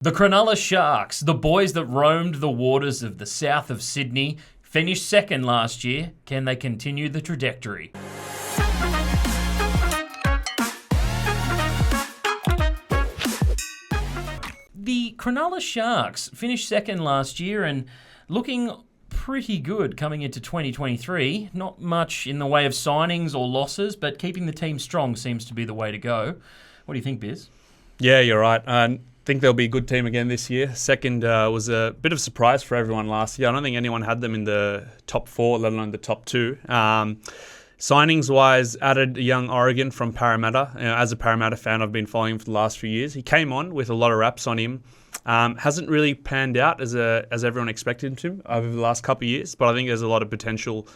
The Cronulla Sharks, the boys that roamed the waters of the south of Sydney, finished second last year. Can they continue the trajectory? The Cronulla Sharks finished second last year and looking pretty good coming into 2023. Not much in the way of signings or losses, but keeping the team strong seems to be the way to go. What do you think, Biz? Yeah, you're right. I think they'll be a good team again this year. Second was a bit of a surprise for everyone last year. I don't think anyone had them in the top four, let alone the top two. Signings-wise, added a young Oregon from Parramatta. As a Parramatta fan, I've been following him for the last few years. He came on with a lot of raps on him. Hasn't really panned out as everyone expected him to over the last couple of years, but I think there's a lot of potential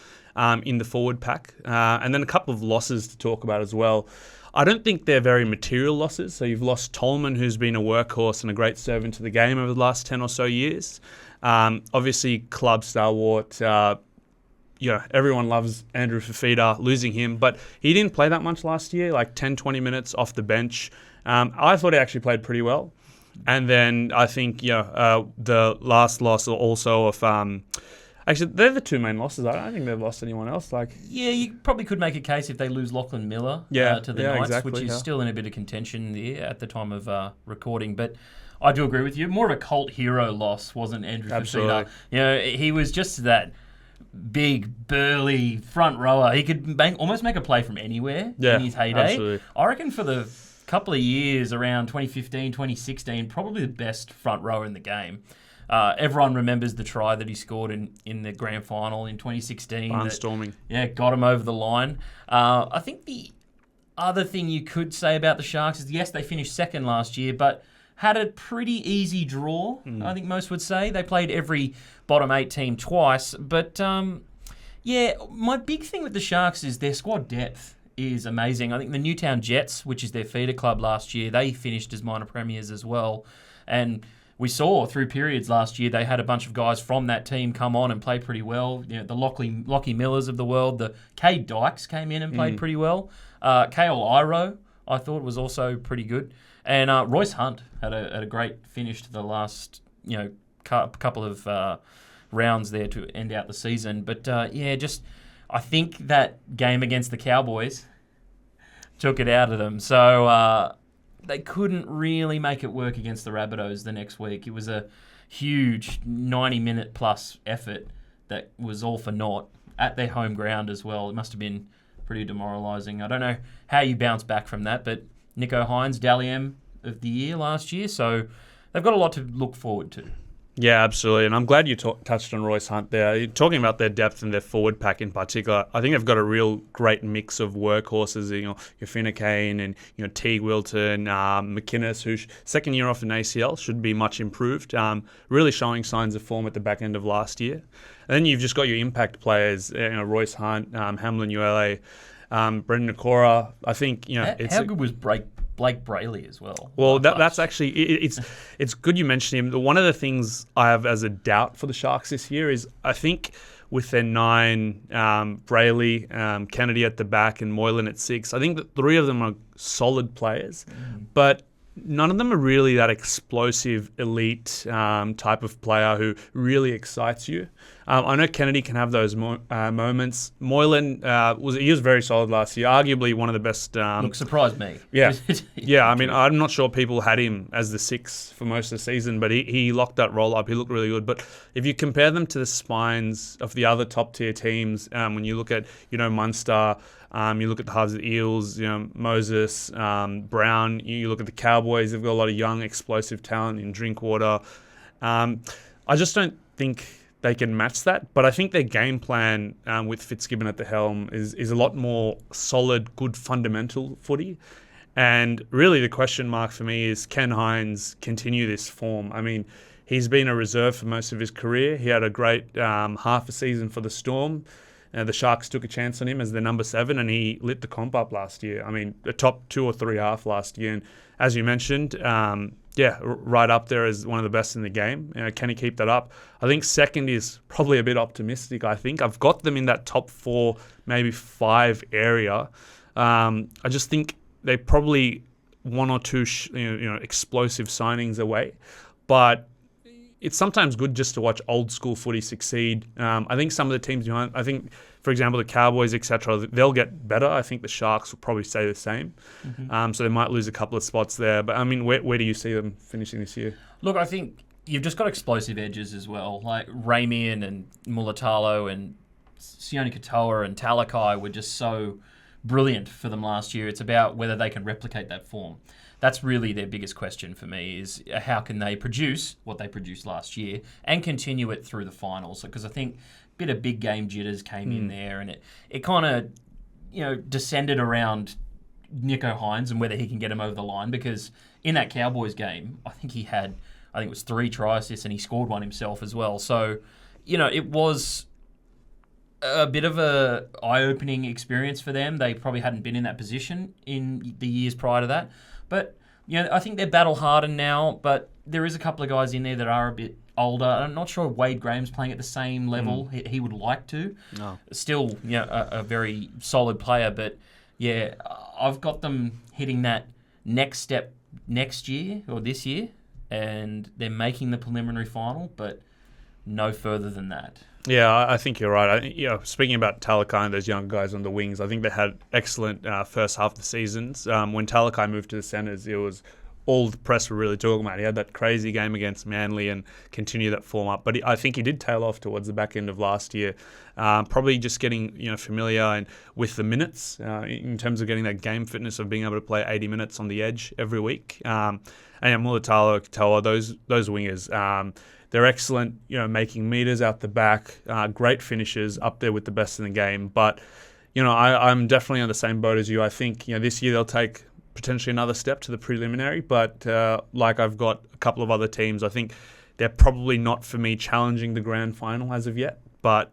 in the forward pack. And then a couple of losses to talk about as well. I don't think they're very material losses. So you've lost Tolman, who's been a workhorse and a great servant to the game over the last 10 or so years. Obviously, club stalwart. Everyone loves Andrew Fafita, losing him. But he didn't play that much last year, like 10, 20 minutes off the bench. I thought he actually played pretty well. And then I think, the last loss also of... Actually, they're the two main losses. I don't think they've lost anyone else. Yeah, you probably could make a case if they lose Lachlan Miller to the Knights, exactly, which is still in a bit of contention there at the time of recording. But I do agree with you. More of a cult hero loss wasn't Andrew Fafita. He was just that big, burly front rower. He could almost make a play from anywhere in his heyday. Absolutely. I reckon for the couple of years around 2015, 2016, probably the best front rower in the game. Everyone remembers the try that he scored in the grand final in 2016. Barnstorming. Got him over the line. I think the other thing you could say about the Sharks is, yes, they finished second last year, but had a pretty easy draw, I think most would say. They played every bottom 8 team twice. But, my big thing with the Sharks is their squad depth is amazing. I think the Newtown Jets, which is their feeder club last year, they finished as minor premiers as well. And we saw through periods last year they had a bunch of guys from that team come on and play pretty well. The Lockie Millers of the world, the Cade Dykes came in and played pretty well. Kale Iro, I thought, was also pretty good. And Royce Hunt had a great finish to the last couple of rounds there to end out the season. But I think that game against the Cowboys took it out of them. So they couldn't really make it work against the Rabbitohs the next week. It was a huge 90-minute plus effort that was all for naught at their home ground as well. It must have been pretty demoralising. I don't know how you bounce back from that, but Nicho Hynes, Dally M of the year last year, so they've got a lot to look forward to. Yeah, absolutely. And I'm glad you touched on Royce Hunt there. You're talking about their depth and their forward pack in particular. I think they've got a real great mix of workhorses, your Finnecane and Teague Wilton, McInnes, who's second year off an ACL, should be much improved. Really showing signs of form at the back end of last year. And then you've just got your impact players, Royce Hunt, Hamlin Uele, Brendan Nakora. I think, How good was Blake Brayley as well? Well, that's actually it's good you mentioned him. One of the things I have as a doubt for the Sharks this year is I think with their 9, Brayley, Kennedy at the back, and Moylan at 6, I think that 3 of them are solid players, but none of them are really that explosive, elite type of player who really excites you. I know Kennedy can have those moments. Moylan was very solid last year, arguably one of the best. Look, surprised me. Yeah. I mean, I'm not sure people had him as the 6 for most of the season, but he locked that roll up. He looked really good. But if you compare them to the spines of the other top tier teams, when you look at Munster. You look at the halves of the Eels, Moses, Brown. You look at the Cowboys; they've got a lot of young, explosive talent in Drinkwater. I just don't think they can match that. But I think their game plan with Fitzgibbon at the helm is a lot more solid, good fundamental footy. And really, the question mark for me is: can Hynes continue this form? I mean, he's been a reserve for most of his career. He had a great half a season for the Storm. The Sharks took a chance on him as their number 7, and he lit the comp up last year. I mean, the top 2 or 3 half last year. And as you mentioned, right up there as one of the best in the game. Can he keep that up? I think second is probably a bit optimistic, I think. I've got them in that top 4, maybe 5 area. I just think they probably 1 or 2 explosive signings away. but it's sometimes good just to watch old school footy succeed. I think some of the teams behind, I think, for example, the Cowboys, etc., they'll get better. I think the Sharks will probably stay the same. So they might lose a couple of spots there. But, I mean, where do you see them finishing this year? Look, I think you've just got explosive edges as well. Like Ramian and Mulatalo and Sione Katoa and Talakai were just so brilliant for them last year. It's about whether they can replicate that form. That's really their biggest question for me, is how can they produce what they produced last year and continue it through the finals? Because I think a bit of big game jitters came in there, and it kind of descended around Nico Hines and whether he can get him over the line, because in that Cowboys game, I think it was 3 try assists and he scored one himself as well. So, it was a bit of a eye-opening experience for them. They probably hadn't been in that position in the years prior to that. But, I think they're battle-hardened now, but there is a couple of guys in there that are a bit older. I'm not sure Wade Graham's playing at the same level he would like to. No. Still, a very solid player, but, yeah, I've got them hitting that next step next year or this year, and they're making the preliminary final, but no further than that. Yeah, I think you're right. Speaking about Talakai and those young guys on the wings, I think they had excellent first half of the seasons. When Talakai moved to the centres, it was all the press were really talking about. He had that crazy game against Manly and continued that form up. But I think he did tail off towards the back end of last year. Probably just getting familiar and with the minutes in terms of getting that game fitness of being able to play 80 minutes on the edge every week. And Mulatalo, Katoa, those wingers. They're excellent, making meters out the back, great finishes, up there with the best in the game. But, I'm definitely on the same boat as you. I think, this year they'll take potentially another step to the preliminary. But like I've got a couple of other teams, I think they're probably not, for me, challenging the grand final as of yet. But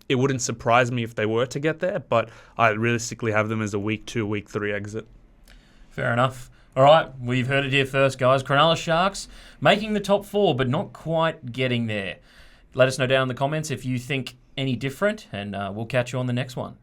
it wouldn't surprise me if they were to get there. But I realistically have them as a week 2, week 3 exit. Fair enough. All right, we've heard it here first, guys. Cronulla Sharks making the top 4, but not quite getting there. Let us know down in the comments if you think any different, and we'll catch you on the next one.